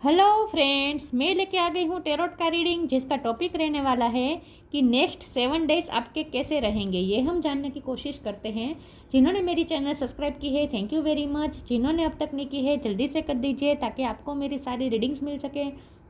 Hello friends, मैं लेके आ गई हूँ टेरोट का रीडिंग, जिसका टॉपिक रहने वाला है कि नेक्स्ट 7 डेज आपके कैसे रहेंगे। ये हम जानने की कोशिश करते हैं। जिन्होंने मेरी चैनल सब्सक्राइब की है, थैंक यू वेरी मच। जिन्होंने अब तक नहीं की है, जल्दी से कर दीजिए ताकि आपको मेरी सारी रीडिंग्स मिल सके।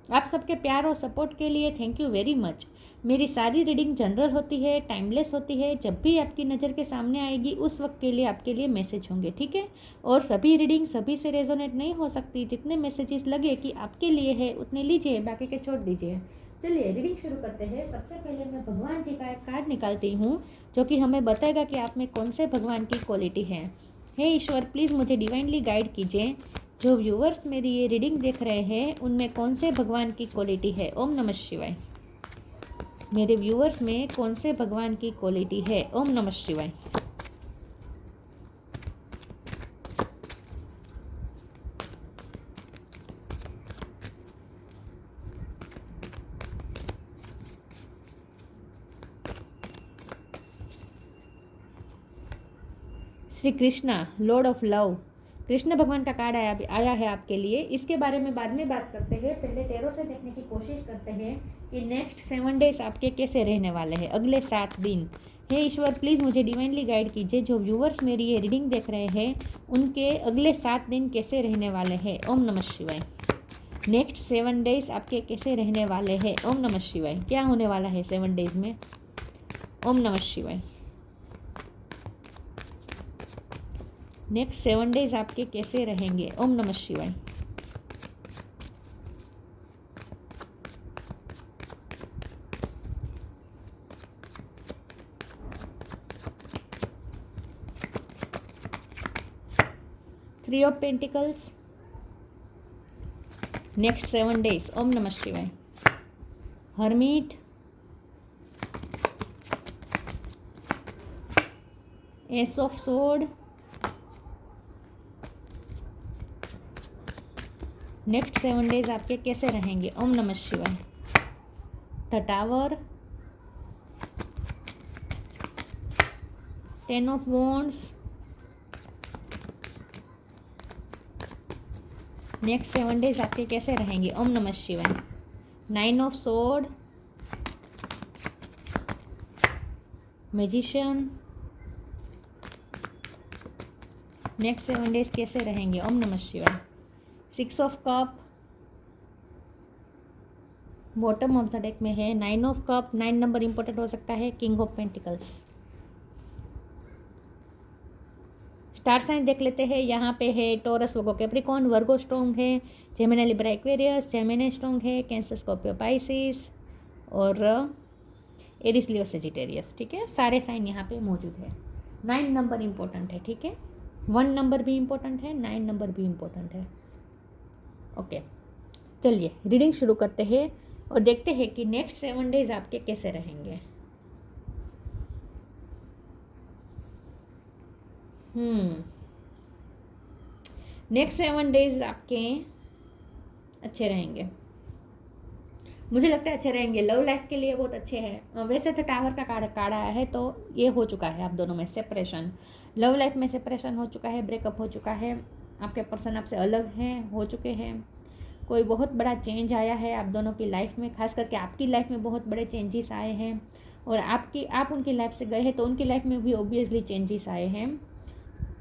आप सबके प्यार और सपोर्ट के लिए थैंक यू वेरी मच। मेरी सारी रीडिंग जनरल होती है, टाइमलेस होती है। जब भी आपकी नज़र के सामने आएगी उस वक्त के लिए आपके लिए मैसेज होंगे, ठीक है। और सभी रीडिंग सभी से रेजोनेट नहीं हो सकती। जितने मैसेजेस लगे कि आपके लिए है उतने लीजिए, बाकी के छोड़ दीजिए। चलिए रीडिंग शुरू करते हैं। सबसे पहले मैं भगवान जी का एक कार्ड निकालती हूँ जो कि हमें बताएगा कि आप में कौन से भगवान की क्वालिटी है। हे ईश्वर, प्लीज़ मुझे डिवाइनली गाइड कीजिए। जो व्यूवर्स मेरी ये रीडिंग देख रहे हैं उनमें कौन से भगवान की क्वालिटी है। ओम नमः शिवाय। मेरे व्यूवर्स में कौन से भगवान की क्वालिटी है। ओम नमः शिवाय। Shri Krishna, Lord of love, Krishna भगवान का कार्ड आया है आपके लिए। इसके बारे में बाद में बात करते हैं। पहले टेरो से देखने की कोशिश करते हैं कि नेक्स्ट 7 डेज आपके कैसे रहने वाले हैं, अगले 7 दिन। हे ईश्वर, प्लीज़ मुझे डिवाइनली गाइड कीजिए। जो व्यूवर्स मेरी ये रीडिंग देख रहे हैं उनके अगले 7 दिन कैसे रहने वाले हैं। ओम नमः शिवाय। नेक्स्ट 7 डेज आपके कैसे रहने वाले हैं। ओम नमः शिवाय। क्या होने वाला है 7 डेज में। ओम नमः शिवाय। नेक्स्ट 7 डेज आपके कैसे रहेंगे। ओम नमः शिवाय। Three of pentacles, next 7 days. ओम नमः शिवाय। Hermit, ace of sword, next 7 days आपके कैसे रहेंगे। ओम नमः शिवाय। The tower, 10 of wands, next 7 days आपके कैसे रहेंगे। ओम नमः शिवाय। 9 of sword, magician, next 7 days कैसे रहेंगे। ओम नमः शिवाय। 6 of cup, bottom of the deck में है 9 ऑफ कप। 9 नंबर इंपॉर्टेंट हो सकता है। King of pentacles. Star sign देख लेते हैं। यहाँ पे है Taurus, Virgo, Capricorn. Virgo strong है, Gemini, Libra, Aquarius. Gemini strong है, कैंसर, स्कॉर्पियो, पाइसिस और एरिस, लियो, सेजिटेरियस। ठीक है, सारे साइन यहाँ पे मौजूद है। 9 नंबर इंपॉर्टेंट है, ठीक है। 1 नंबर भी इंपॉर्टेंट है, 9 नंबर भी इंपॉर्टेंट है। ओके, चलिए रीडिंग शुरू करते हैं और देखते हैं कि नेक्स्ट 7 डेज आपके कैसे रहेंगे। नेक्स्ट 7 डेज आपके अच्छे रहेंगे, मुझे लगता है अच्छे रहेंगे। लव लाइफ के लिए बहुत अच्छे हैं। वैसे तो टावर का कार्ड आया है तो ये हो चुका है आप दोनों में सेपरेशन। लव लाइफ में सेपरेशन हो चुका है, ब्रेकअप हो चुका है। आपके पर्सन आपसे अलग हैं, हो चुके हैं। कोई बहुत बड़ा चेंज आया है आप दोनों की लाइफ में, खास करके आपकी लाइफ में बहुत बड़े चेंजेस आए हैं। और आप उनकी लाइफ से गए हैं तो उनकी लाइफ में भी ऑब्वियसली चेंजेस आए हैं।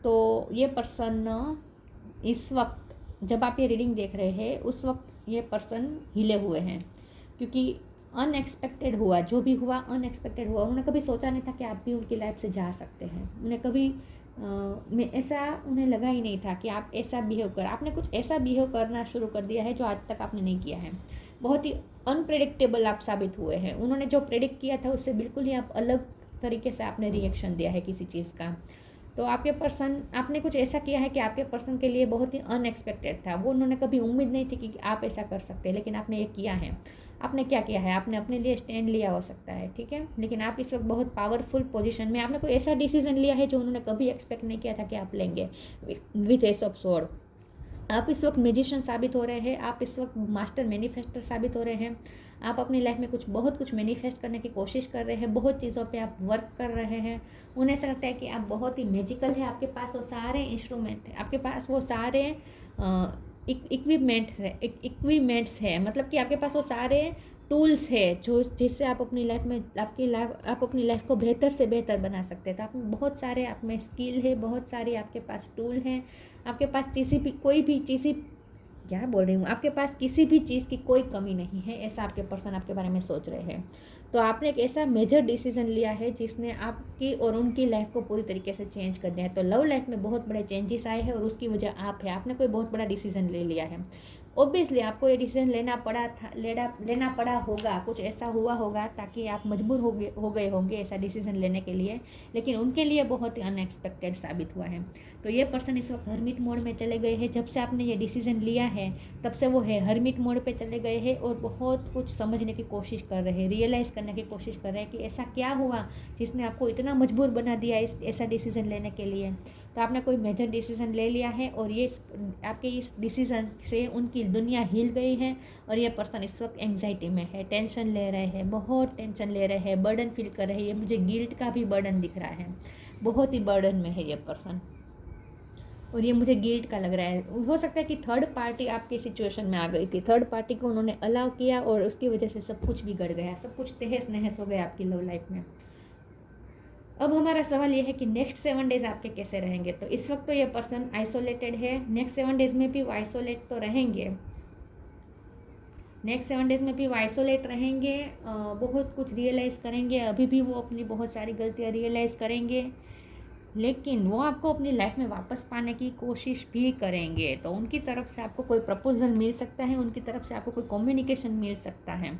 तो ये पर्सन इस वक्त जब आप ये रीडिंग देख रहे हैं उस वक्त ये पर्सन हिले हुए हैं, क्योंकि अनएक्सपेक्टेड हुआ। जो भी हुआ अनएक्सपेक्टेड हुआ। उन्होंने कभी सोचा नहीं था कि आप भी उनकी लाइफ से जा सकते हैं। उन्हें कभी ऐसा उन्हें लगा ही नहीं था कि आप ऐसा बिहेव कर, आपने कुछ ऐसा बिहेव करना शुरू कर दिया है जो आज तक आपने नहीं किया है। बहुत ही अनप्रेडिक्टेबल आप साबित हुए हैं। उन्होंने जो प्रेडिक्ट किया था उससे बिल्कुल ही आप अलग तरीके से आपने रिएक्शन दिया है किसी चीज़ का। तो आपके पर्सन, आपने कुछ ऐसा किया है कि आपके पर्सन के लिए बहुत ही अनएक्सपेक्टेड था। वो उन्होंने कभी उम्मीद नहीं थी कि आप ऐसा कर सकते हैं, लेकिन आपने ये किया है। आपने क्या किया है, आपने अपने लिए स्टैंड लिया हो सकता है, ठीक है। लेकिन आप इस वक्त बहुत पावरफुल पोजीशन में, आपने कोई ऐसा डिसीजन लिया है जो उन्होंने कभी एक्सपेक्ट नहीं किया था कि आप लेंगे। विथ एस ऑफ स्वॉर्ड आप इस वक्त मैजिशियन साबित हो रहे हैं। आप इस वक्त मास्टर मैनिफेस्टर साबित हो रहे हैं। आप अपनी लाइफ में बहुत कुछ मैनिफेस्ट करने की कोशिश कर रहे हैं। बहुत चीज़ों पे आप वर्क कर रहे हैं। उन्हें ऐसा लगता है कि आप बहुत ही मैजिकल है। आपके पास वो सारे इंस्ट्रूमेंट है, आपके पास वो सारे इक्विपमेंट्स है, मतलब कि आपके पास वो सारे टूल्स है जो जिससे आप अपनी लाइफ में आप अपनी लाइफ को बेहतर से बेहतर बना सकते हैं। तो आप में बहुत सारे आप में स्किल है, बहुत सारे आपके पास टूल हैं, आपके पास क्या बोल रही हूँ, आपके पास किसी भी चीज़ की कोई कमी नहीं है, ऐसा आपके पर्सन आपके बारे में सोच रहे हैं। तो आपने एक ऐसा मेजर डिसीजन लिया है जिसने आपकी और उनकी लाइफ को पूरी तरीके से चेंज कर दिया है। तो लव लाइफ में बहुत बड़े चेंजेस आए हैं और उसकी वजह आप है, आपने कोई बहुत बड़ा डिसीजन ले लिया है। ऑब्वियसली आपको ये डिसीजन लेना पड़ा होगा, कुछ ऐसा हुआ होगा ताकि आप मजबूर हो गए होंगे ऐसा डिसीजन लेने के लिए, लेकिन उनके लिए बहुत ही अनएक्सपेक्टेड साबित हुआ है। तो ये पर्सन इस वक्त हर्मिट मोड में चले गए हैं। जब से आपने ये डिसीजन लिया है तब से वो है हर्मिट मोड पे चले गए हैं और बहुत कुछ समझने की कोशिश कर रहे हैं, रियलाइज़ करने की कोशिश कर रहे हैं कि ऐसा क्या हुआ जिसने आपको इतना मजबूर बना दिया ऐसा डिसीजन लेने के लिए। तो आपने कोई मेजर डिसीजन ले लिया है और ये आपके इस डिसीजन से उनकी दुनिया हिल गई है और ये पर्सन इस वक्त एंग्जाइटी में है, टेंशन ले रहे हैं, बहुत टेंशन ले रहे हैं, बर्डन फील कर रहे हैं। ये मुझे गिल्ट का भी बर्डन दिख रहा है, बहुत ही बर्डन में है ये पर्सन और ये मुझे गिल्ट का लग रहा है। हो सकता है कि थर्ड पार्टी आपकी सिचुएशन में आ गई थी, थर्ड पार्टी को उन्होंने अलाउ किया और उसकी वजह से सब कुछ बिगड़ गया, सब कुछ तहस नहस हो गया आपकी लव लाइफ में। अब हमारा सवाल ये है कि नेक्स्ट 7 डेज आपके कैसे रहेंगे। तो इस वक्त तो ये पर्सन आइसोलेटेड है, नेक्स्ट 7 डेज में भी वो आइसोलेट तो रहेंगे, नेक्स्ट 7 डेज में भी वो आइसोलेट रहेंगे, बहुत कुछ रियलाइज़ करेंगे, अभी भी वो अपनी बहुत सारी गलतियाँ रियलाइज़ करेंगे, लेकिन वो आपको अपनी लाइफ में वापस पाने की कोशिश भी करेंगे। तो उनकी तरफ से आपको कोई प्रपोजल मिल सकता है, उनकी तरफ से आपको कोई कम्युनिकेशन मिल सकता है।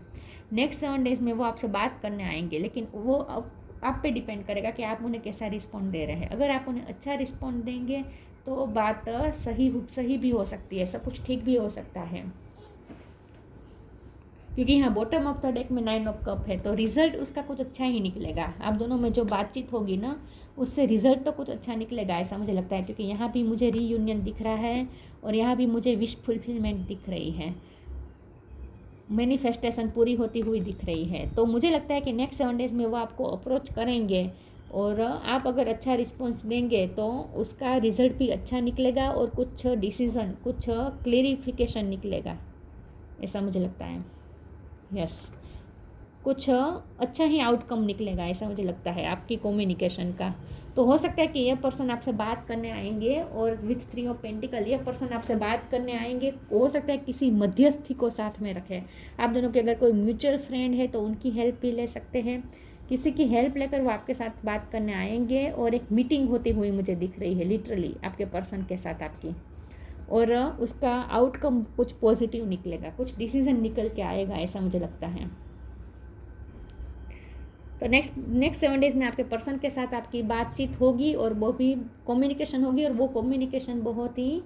नेक्स्ट 7 डेज में वो आपसे बात करने आएंगे, लेकिन वो आप पे डिपेंड करेगा कि आप उन्हें कैसा रिस्पॉन्ड दे रहे हैं। अगर आप उन्हें अच्छा रिस्पॉन्ड देंगे तो बात सही भी हो सकती है, सब कुछ ठीक भी हो सकता है, क्योंकि यहाँ बॉटम ऑफ द डेक में 9 ऑफ कप है। तो रिजल्ट उसका कुछ अच्छा ही निकलेगा, आप दोनों में जो बातचीत होगी ना उससे रिजल्ट तो कुछ अच्छा निकलेगा, ऐसा मुझे लगता है। क्योंकि यहाँ भी मुझे रीयूनियन दिख रहा है और यहाँ भी मुझे विश फुलफिलमेंट दिख रही है, मैनिफेस्टेशन पूरी होती हुई दिख रही है। तो मुझे लगता है कि नेक्स्ट 7 डेज में वो आपको अप्रोच करेंगे और आप अगर अच्छा रिस्पॉन्स देंगे तो उसका रिजल्ट भी अच्छा निकलेगा और कुछ डिसीज़न, कुछ क्लेरिफिकेशन निकलेगा, ऐसा मुझे लगता है। यस, कुछ अच्छा ही आउटकम निकलेगा, ऐसा मुझे लगता है आपकी कम्युनिकेशन का। तो हो सकता है कि ये पर्सन आपसे बात करने आएंगे और विथ 3 ऑफ पेंटिकल ये पर्सन आपसे बात करने आएंगे। हो सकता है किसी मध्यस्थी को साथ में रखें, आप दोनों के अगर कोई म्यूचुअल फ्रेंड है तो उनकी हेल्प भी ले सकते हैं, किसी की हेल्प लेकर वो आपके साथ बात करने आएंगे और एक मीटिंग होती हुई मुझे दिख रही है लिटरली आपके पर्सन के साथ आपकी, और उसका आउटकम कुछ पॉजिटिव निकलेगा, कुछ डिसीजन निकल के आएगा, ऐसा मुझे लगता है। तो नेक्स्ट 7 डेज में आपके पर्सन के साथ आपकी बातचीत होगी और वो भी कम्युनिकेशन होगी और वो कम्युनिकेशन बहुत ही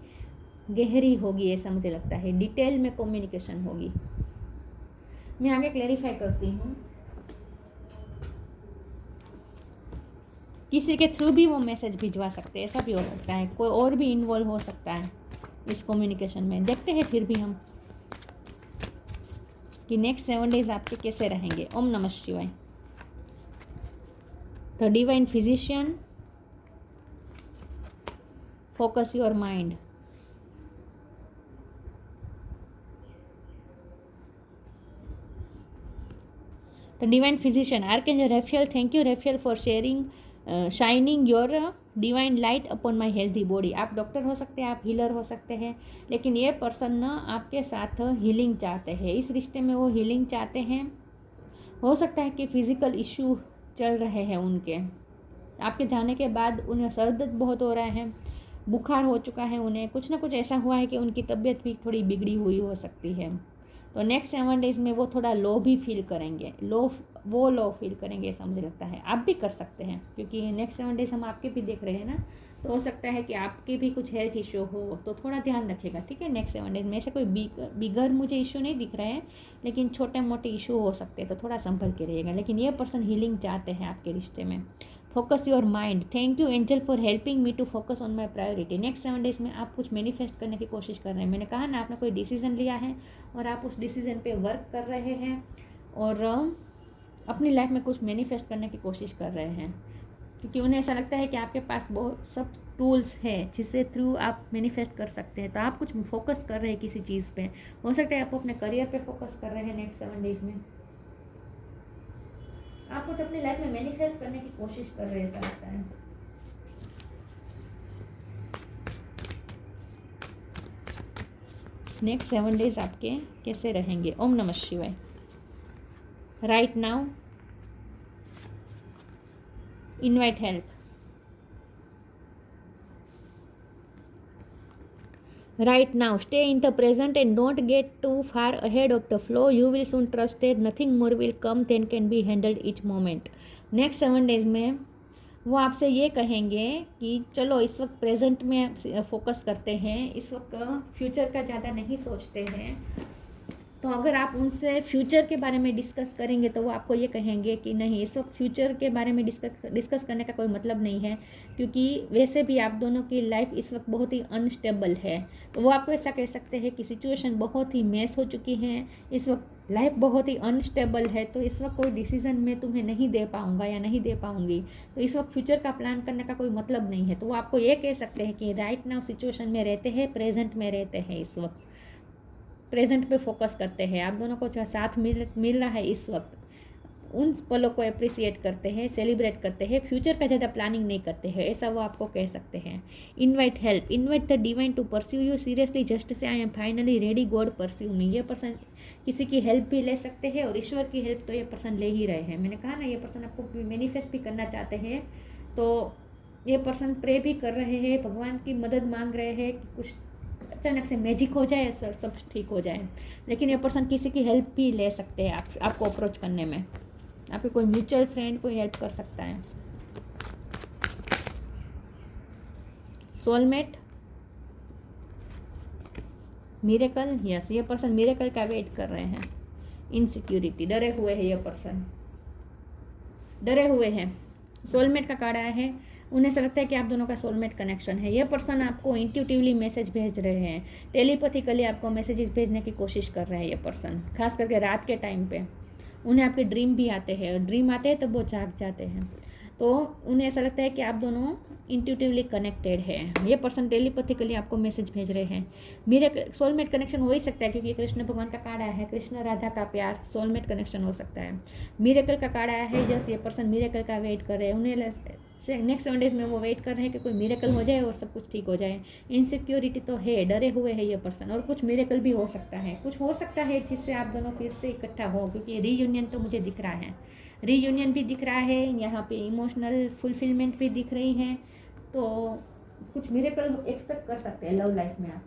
गहरी होगी, ऐसा मुझे लगता है, डिटेल में कम्युनिकेशन होगी। मैं आगे क्लैरिफाई करती हूँ, किसी के थ्रू भी वो मैसेज भिजवा सकते हैं, ऐसा भी हो सकता है, कोई और भी इन्वॉल्व हो सकता है इस कम्युनिकेशन में। देखते हैं फिर भी हम कि नेक्स्ट 7 डेज आपके कैसे रहेंगे। ओम नमः शिवाय। The divine physician, focus your mind. The divine physician, archangel रेफेल, thank you रेफेल for sharing shining your divine light upon my healthy body. आप डॉक्टर हो सकते हैं, आप हीलर हो सकते हैं, लेकिन ये पर्सन ना आपके साथ हीलिंग चाहते हैं, इस रिश्ते में वो हीलिंग चाहते हैं। हो सकता है कि फिजिकल इशू चल रहे हैं उनके, आपके जाने के बाद उन्हें सर दर्द बहुत हो रहा है, बुखार हो चुका है उन्हें, कुछ ना कुछ ऐसा हुआ है कि उनकी तबीयत भी थोड़ी बिगड़ी हुई हो सकती है। तो नेक्स्ट 7 डेज में वो थोड़ा लो भी फील करेंगे, लो फील करेंगे, ऐसा मुझे लगता है। आप भी कर सकते हैं क्योंकि नेक्स्ट 7 डेज हम आपके भी देख रहे हैं ना, तो हो सकता है कि आपके भी कुछ हेल्थ इशू हो, तो थोड़ा ध्यान रखेगा, ठीक है। नेक्स्ट 7 डेज में ऐसे कोई बिगर मुझे इशू नहीं दिख रहे हैं, लेकिन छोटे मोटे इशू हो सकते हैं, तो थोड़ा संभल के रहिएगा। लेकिन ये पर्सन हीलिंग चाहते हैं आपके रिश्ते में। Focus your mind, thank you angel for helping me to focus on my priority. Next 7 days में आप कुछ मैनिफेस्ट करने की कोशिश कर रहे हैं। मैंने कहा ना, आपने कोई डिसीजन लिया है और आप उस डिसीजन पे वर्क कर रहे हैं और अपनी लाइफ में कुछ मैनिफेस्ट करने की कोशिश कर रहे हैं। क्योंकि उन्हें ऐसा लगता है कि आपके पास बहुत सब टूल्स है जिससे थ्रू आप मैनिफेस्ट कर सकते हैं। तो आप कुछ फोकस कर रहे हैं किसी चीज़ पे, हो सकता है आप अपने करियर पे फोकस कर रहे हैं नेक्स्ट 7 डेज में, आप कुछ अपनी लाइफ में मैनिफेस्ट करने की कोशिश कर रहे हैं, ऐसा लगता है। नेक्स्ट 7 डेज आपके कैसे रहेंगे? ओम नमः शिवाय। Right now invite help. Right now, stay in the present and don't get too far ahead of the flow. You will soon trust that nothing more will come than can be handled each moment. Next 7 days में वो आपसे ये कहेंगे कि चलो इस वक्त present में फोकस करते हैं, इस वक्त फ्यूचर का ज़्यादा नहीं सोचते हैं। तो अगर आप उनसे फ्यूचर के बारे में डिस्कस करेंगे तो वो आपको ये कहेंगे कि नहीं, इस वक्त फ्यूचर के बारे में डिस्कस करने का कोई मतलब नहीं है, क्योंकि वैसे भी आप दोनों की लाइफ इस वक्त बहुत ही अनस्टेबल है। तो वो आपको ऐसा कह सकते हैं कि सिचुएशन बहुत ही मेस हो चुकी है, इस वक्त लाइफ बहुत ही अनस्टेबल है, तो इस वक्त कोई डिसीजन मैं तुम्हें नहीं दे पाऊँगा या नहीं दे पाऊँगी, तो इस वक्त फ्यूचर का प्लान करने का कोई मतलब नहीं है। तो वो आपको ये कह सकते हैं कि राइट नाउ सिचुएशन में रहते हैं, प्रेजेंट में रहते हैं, इस वक्त प्रेजेंट पे फोकस करते हैं। आप दोनों को जो साथ मिल रहा है इस वक्त, उन पलों को अप्रिसिएट करते हैं, सेलिब्रेट करते हैं, फ्यूचर का ज़्यादा प्लानिंग नहीं करते हैं, ऐसा वो आपको कह सकते हैं। Invite help. Invite the divine to pursue you seriously, just say I am finally ready, God pursue me. ये पर्सन किसी की हेल्प भी ले सकते हैं और ईश्वर की हेल्प तो ये पर्सन ले ही रहे हैं। मैंने कहा ना, ये पर्सन आपको मैनिफेस्ट भी करना चाहते हैं, तो ये पर्सन प्रे भी कर रहे हैं, भगवान की मदद मांग रहे हैं कि कुछ अचानक से मैजिक हो जाए, सब ठीक हो जाए। लेकिन ये पर्सन किसी की हेल्प भी ले सकते हैं आपको अप्रोच करने में। आपके कोई म्यूचुअल फ्रेंड कोई हेल्प कर सकता है। सोलमेट, मिरेकल, यस, ये पर्सन मिरेकल का वेट कर रहे हैं। इनसिक्योरिटी, डरे हुए हैं ये पर्सन, डरे हुए हैं। सोलमेट का कार्ड आया है, उन्हें ऐसा लगता है कि आप दोनों का सोलमेट कनेक्शन है। ये पर्सन आपको इंट्यूटिवली मैसेज भेज रहे हैं, टेलीपैथिकली आपको मैसेजेस भेजने की कोशिश कर रहे हैं ये पर्सन, खास करके रात के टाइम पे। उन्हें आपके ड्रीम भी आते हैं, और ड्रीम आते हैं तब वो जाग जाते हैं। तो उन्हें ऐसा लगता है कि आप दोनों इंट्यूटिवली कनेक्टेड है। ये पर्सन टेलीपैथिकली आपको मैसेज भेज रहे हैं। मेरे सोलमेट कनेक्शन हो ही सकता है, क्योंकि कृष्ण भगवान का कार्ड आया है, कृष्ण राधा का प्यार, सोलमेट कनेक्शन हो सकता है। मिरेकल का कार्ड आया है, यस, ये पर्सन मिरेकल का वेट कर रहे हैं। उन्हें नेक्स्ट 7 डेज में वो वेट कर रहे हैं कि कोई मिरेकल हो जाए और सब कुछ ठीक हो जाए। इनसिक्योरिटी तो है, डरे हुए हैं ये पर्सन, और कुछ मिरेकल भी हो सकता है, कुछ हो सकता है जिससे आप दोनों फिर से इकट्ठा हो, क्योंकि रीयूनियन तो मुझे दिख रहा है, रीयूनियन भी दिख रहा है, यहाँ पे इमोशनल फुलफिलमेंट भी दिख रही है। तो कुछ मिरेकल एक्सपेक्ट कर सकते हैं लव लाइफ में, आप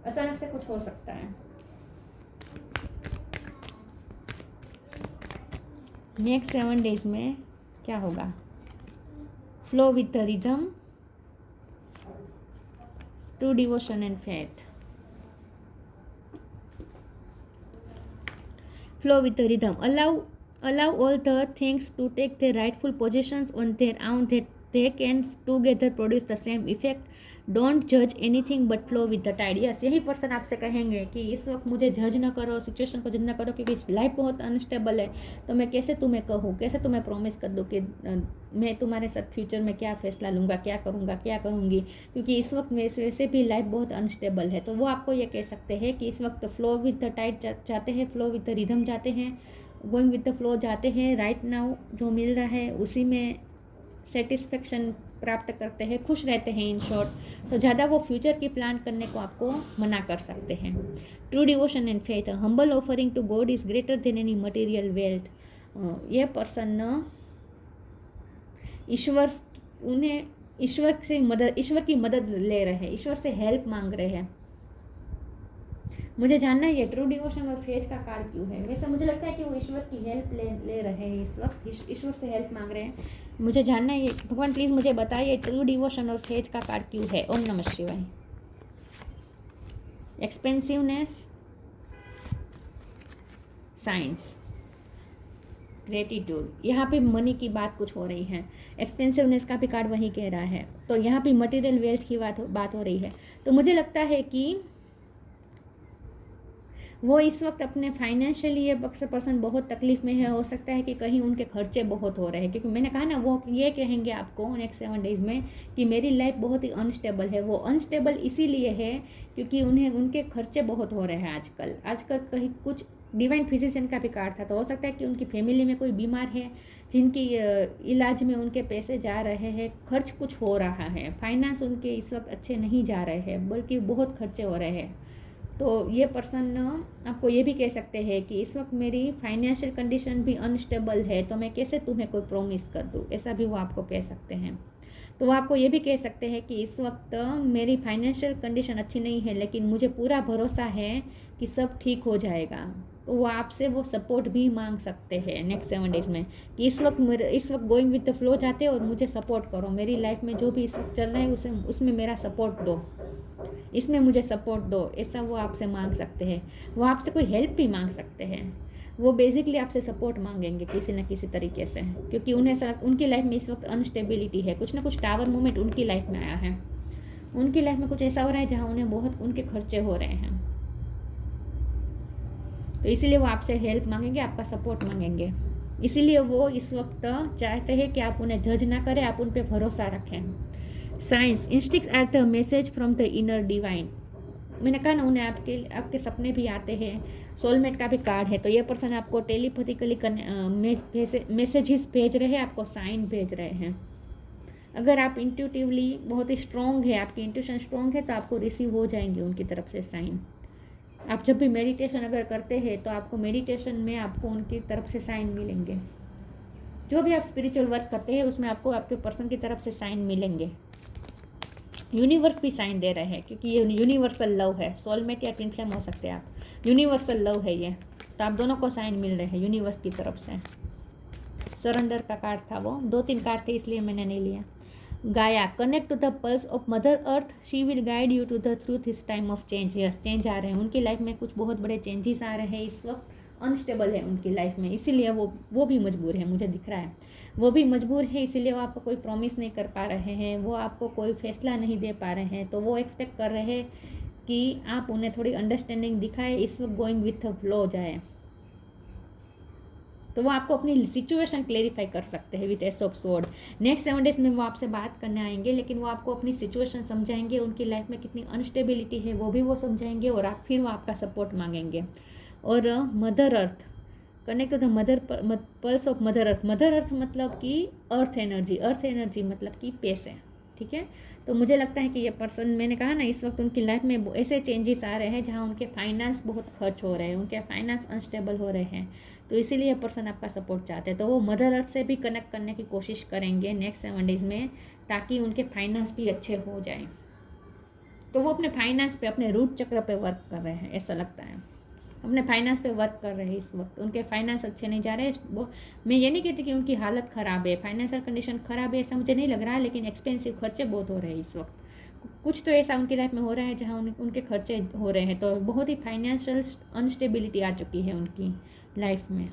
अचानक से कुछ हो सकता है। नेक्स्ट 7 डेज में क्या होगा? Flow with the rhythm, true devotion and faith. Flow with the rhythm, allow all the things to take their rightful positions on their own, that they can together produce the same effect. Don't judge anything but flow with the tide. Yes, यही person आपसे कहेंगे कि इस वक्त मुझे जज ना करो, सिचुएशन को जज ना करो, क्योंकि लाइफ बहुत अनस्टेबल है। तो मैं कैसे तुम्हें कहूँ, कैसे तुम्हें प्रॉमिस कर दूँ कि मैं तुम्हारे साथ फ्यूचर में क्या फ़ैसला लूँगा, क्या करूँगा, क्या करूँगी, क्योंकि इस वक्त वैसे भी लाइफ बहुत अनस्टेबल है। तो वो आपको ये कह सकते हैं कि इस वक्त फ्लो विद द टाइड चाहते हैं, फ्लो विद द रिदम चाहते हैं, गोइंग विद द फ्लो जाते हैं। राइट नाउ जो मिल रहा है उसी में सेटिस्फेक्शन प्राप्त करते हैं, खुश रहते हैं इन शॉर्ट। तो ज़्यादा वो फ्यूचर की प्लान करने को आपको मना कर सकते हैं। True devotion and faith, humble offering to God is greater than any material wealth. ये पर्सन ईश्वर की मदद ले रहे हैं, ईश्वर से हेल्प मांग रहे हैं। मुझे जानना है ये ट्रू डिवोशन और फेथ का कार्ड क्यों है। वैसे मुझे लगता है कि वो ईश्वर की हेल्प ले रहे हैं, इस वक्त ईश्वर से हेल्प मांग रहे हैं। मुझे जानना है ये, भगवान प्लीज़ मुझे बताइए ट्रू डिवोशन और फेथ का कार्ड क्यों है। ओम नमः शिवाय। एक्सपेंसिवनेस, साइंस, ग्रेटिट्यूड, यहाँ पे मनी की बात कुछ हो रही है। एक्सपेंसिवनेस का भी कार्ड वही कह रहा है, तो यहाँ पे मटेरियल वेल्थ की बात हो रही है। तो मुझे लगता है कि वो इस वक्त अपने फाइनेंशियली ये पर्सन बहुत तकलीफ में है। हो सकता है कि कहीं उनके खर्चे बहुत हो रहे हैं, क्योंकि मैंने कहा ना वो ये कहेंगे आपको नेक्स्ट 7 डेज़ में कि मेरी लाइफ बहुत ही अनस्टेबल है। वो अनस्टेबल इसीलिए है क्योंकि उन्हें उनके खर्चे बहुत हो रहे हैं आजकल कहीं कुछ डिवाइन फिजिशियन का भी कार्ड था, तो हो सकता है कि उनकी फैमिली में कोई बीमार है जिनकी इलाज में उनके पैसे जा रहे हैं, खर्च कुछ हो रहा है, फाइनेंस उनके इस वक्त अच्छे नहीं जा रहे हैं, बल्कि बहुत खर्चे हो रहे हैं। तो ये पर्सन आपको ये भी कह सकते हैं कि इस वक्त मेरी फाइनेंशियल कंडीशन भी अनस्टेबल है, तो मैं कैसे तुम्हें कोई प्रॉमिस कर दूँ, ऐसा भी वो आपको कह सकते हैं। तो वो आपको ये भी कह सकते हैं कि इस वक्त मेरी फाइनेंशियल कंडीशन अच्छी नहीं है, लेकिन मुझे पूरा भरोसा है कि सब ठीक हो जाएगा। तो वो आपसे वो सपोर्ट भी मांग सकते हैं नेक्स्ट 7 डेज़ में कि इस वक्त गोइंग विद द फ्लो जाते और मुझे सपोर्ट करो, मेरी लाइफ में जो भी इस वक्त चल रहा है उसमें मेरा सपोर्ट दो, इसमें मुझे सपोर्ट दो, ऐसा वो आपसे मांग सकते हैं। वो आपसे कोई हेल्प भी मांग सकते हैं। वो बेसिकली आपसे सपोर्ट मांगेंगे किसी न किसी तरीके से, क्योंकि उनकी लाइफ में इस वक्त अनस्टेबिलिटी है, कुछ ना कुछ टावर मोमेंट उनकी लाइफ में आया है। उनकी लाइफ में कुछ ऐसा हो रहा है जहाँ उन्हें बहुत उनके खर्चे हो रहे हैं, तो इसीलिए वो आपसे हेल्प मांगेंगे, आपका सपोर्ट मांगेंगे। इसीलिए वो इस वक्त चाहते हैं कि आप उन्हें जज ना करें, आप उन पर भरोसा रखें। Science instincts are the message from the inner divine. मैंने कहा ना उन्हें आपके सपने भी आते हैं, सोलमेट का भी कार्ड है, तो ये पर्सन आपको टेलीपैथिकली मैसेजेस भेज रहे हैं, आपको साइन भेज रहे हैं। अगर आप इंट्यूटिवली बहुत ही स्ट्रॉन्ग है, आपकी इंट्यूशन स्ट्रॉन्ग है, तो आपको रिसीव हो जाएंगे उनकी तरफ से साइन। आप जब भी मेडिटेशन अगर करते हैं तो आपको मेडिटेशन में आपको उनकी तरफ से साइन मिलेंगे। जो भी आप स्पिरिचुअल वर्क करते हैं उसमें आपको आपके पर्सन की तरफ से साइन मिलेंगे। यूनिवर्स भी साइन दे रहे हैं, क्योंकि ये यूनिवर्सल लव है। सोलमेट या ट्विन फ्लेम हो सकते हैं आप, यूनिवर्सल लव है ये, तो आप दोनों को साइन मिल रहे हैं यूनिवर्स की तरफ से। सरेंडर का कार्ड था, वो 2-3 कार्ड थे इसलिए मैंने नहीं लिया। Gaia, connect to the pulse of mother earth, she will guide you to the truth इस time of change. Yes, change आ रहे हैं उनकी लाइफ में, कुछ बहुत बड़े चेंजेस आ रहे हैं। इस वक्त अनस्टेबल है उनकी लाइफ में, इसीलिए वो भी मजबूर है, मुझे दिख रहा है वो भी मजबूर है, इसीलिए वो आपको कोई प्रॉमिस नहीं कर पा रहे हैं, वो आपको कोई फैसला नहीं दे पा रहे हैं। तो वो एक्सपेक्ट कर रहे हैं कि आप उन्हें थोड़ी अंडरस्टैंडिंग दिखाए, इस वक्त गोइंग विथ द फ्लो जाए, तो वो आपको अपनी सिचुएशन क्लेरिफाई कर सकते हैं with S of sword. Next 7 days में वो आपसे बात करने आएंगे, लेकिन वो आपको अपनी सिचुएशन समझाएंगे, उनकी लाइफ में कितनी अनस्टेबिलिटी है वो भी वो समझाएंगे, और आप फिर वो आपका सपोर्ट मांगेंगे। और mother earth, connect to the mother pulse of mother earth. Mother earth मतलब कि अर्थ एनर्जी मतलब कि पैसे, ठीक है। तो मुझे लगता है कि ये पर्सन, मैंने कहा ना इस वक्त उनकी लाइफ में ऐसे चेंजेस आ रहे हैं जहाँ उनके फाइनेंस बहुत खर्च हो रहे हैं, उनके फाइनेंस अनस्टेबल हो रहे हैं, तो इसीलिए ये पर्सन आपका सपोर्ट चाहते हैं। तो वो मदर अर्थ से भी कनेक्ट करने की कोशिश करेंगे नेक्स्ट 7 डेज में, ताकि उनके फाइनेंस भी अच्छे हो जाएं। तो वो अपने फाइनेंस पे, अपने रूट चक्र पे वर्क कर रहे हैं, ऐसा लगता है अपने फाइनेंस पे वर्क कर रहे हैं इस वक्त। उनके फाइनेंस अच्छे नहीं जा रहे। वो, मैं ये नहीं कहती कि उनकी हालत ख़राब है, फाइनेंशियल कंडीशन ख़राब है, ऐसा मुझे नहीं लग रहा है, लेकिन एक्सपेंसिव खर्चे बहुत हो रहे हैं इस वक्त। कुछ तो ऐसा उनकी लाइफ में हो रहा है जहाँ उनके खर्चे हो रहे हैं, तो बहुत ही फाइनेंशियल अनस्टेबिलिटी आ चुकी है उनकी लाइफ में।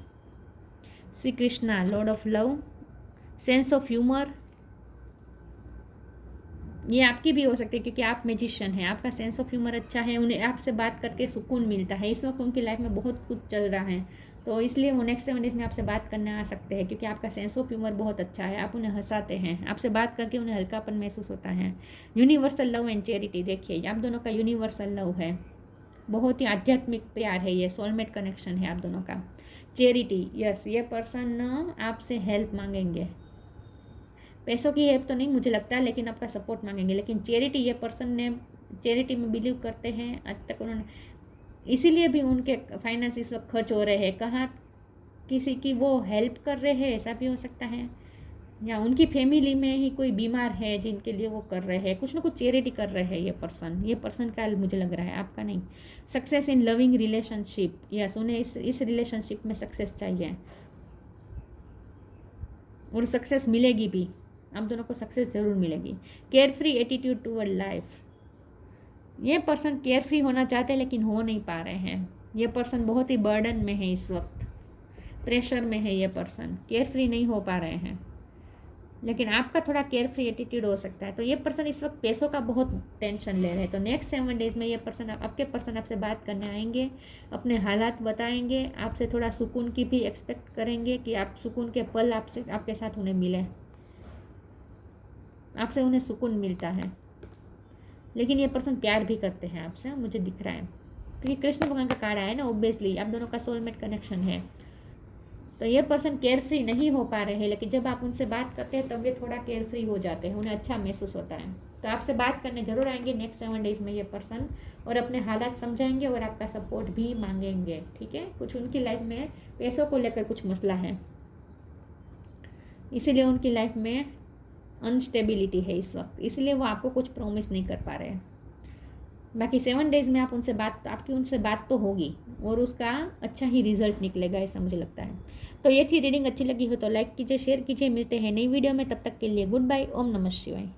Shri Krishna, Lord of love, sense of humour, ये आपकी भी हो सकती है क्योंकि आप मैजिशियन हैं, आपका सेंस ऑफ ह्यूमर अच्छा है, उन्हें आपसे बात करके सुकून मिलता है। इस वक्त उनकी लाइफ में बहुत कुछ चल रहा है, तो इसलिए वो नेक्स्ट 7 डेज में आपसे बात करने आ सकते हैं, क्योंकि आपका सेंस ऑफ ह्यूमर बहुत अच्छा है, आप उन्हें हंसाते हैं, आपसे बात करके उन्हें हल्कापन महसूस होता है। यूनिवर्सल लव एंड चैरिटी, देखिए आप दोनों का यूनिवर्सल लव है, बहुत ही आध्यात्मिक प्यार है, ये सोलमेट कनेक्शन है आप दोनों का। चैरिटी, यस, ये पर्सन आपसे हेल्प मांगेंगे, पैसों की हेल्प तो नहीं मुझे लगता है, लेकिन आपका सपोर्ट मांगेंगे। लेकिन चैरिटी, ये पर्सन ने चैरिटी में बिलीव करते हैं आज तक उन्होंने, इसीलिए भी उनके फाइनेंस इस वक्त खर्च हो रहे हैं। कहाँ किसी की वो हेल्प कर रहे हैं, ऐसा भी हो सकता है, या उनकी फैमिली में ही कोई बीमार है जिनके लिए वो कर रहे हैं, कुछ ना कुछ चैरिटी कर रहे हैं ये पर्सन का मुझे लग रहा है, आपका नहीं। Success in loving relationship, yes, उन्हें इस रिलेशनशिप में सक्सेस चाहिए और सक्सेस मिलेगी भी, आप दोनों को सक्सेस ज़रूर मिलेगी। Care free attitude toward life, ये पर्सन केयर फ्री होना चाहते हैं लेकिन हो नहीं पा रहे हैं। ये पर्सन बहुत ही बर्डन में है इस वक्त, प्रेशर में है ये पर्सन, केयर फ्री नहीं हो पा रहे हैं। लेकिन आपका थोड़ा केयर फ्री एटीट्यूड हो सकता है। तो ये पर्सन इस वक्त पैसों का बहुत टेंशन ले रहे हैं। तो नेक्स्ट 7 डेज़ में ये पर्सन, आपके पर्सन आपसे बात करने आएंगे, अपने हालात बताएंगे, आपसे थोड़ा सुकून की भी एक्सपेक्ट करेंगे कि आप सुकून के पल आपसे, आपके साथ उन्हें मिले, आपसे उन्हें सुकून मिलता है। लेकिन ये पर्सन प्यार भी करते हैं आपसे, मुझे दिख रहा है, क्योंकि कृष्ण भगवान का कार्ड आया है ना, ऑब्वियसली आप दोनों का सोलमेट कनेक्शन है। तो ये पर्सन केयर फ्री नहीं हो पा रहे हैं, लेकिन जब आप उनसे बात करते हैं तब ये थोड़ा केयर फ्री हो जाते हैं, उन्हें अच्छा महसूस होता है। तो आपसे बात करने जरूर आएंगे नेक्स्ट 7 डेज़ में ये पर्सन, और अपने हालात समझाएंगे और आपका सपोर्ट भी मांगेंगे, ठीक है। कुछ उनकी लाइफ में पैसों को लेकर कुछ मसला है, इसीलिए उनकी लाइफ में अनस्टेबिलिटी है इस वक्त, इसलिए वो आपको कुछ प्रॉमिस नहीं कर पा रहे हैं। बाकी 7 डेज़ में आप उनसे बात, आपकी उनसे बात तो होगी और उसका अच्छा ही रिजल्ट निकलेगा, ऐसा मुझे लगता है। तो ये थी रीडिंग, अच्छी लगी हो तो लाइक कीजिए, शेयर कीजिए। मिलते हैं नई वीडियो में, तब तक के लिए गुड बाय। ओम नमः शिवाय।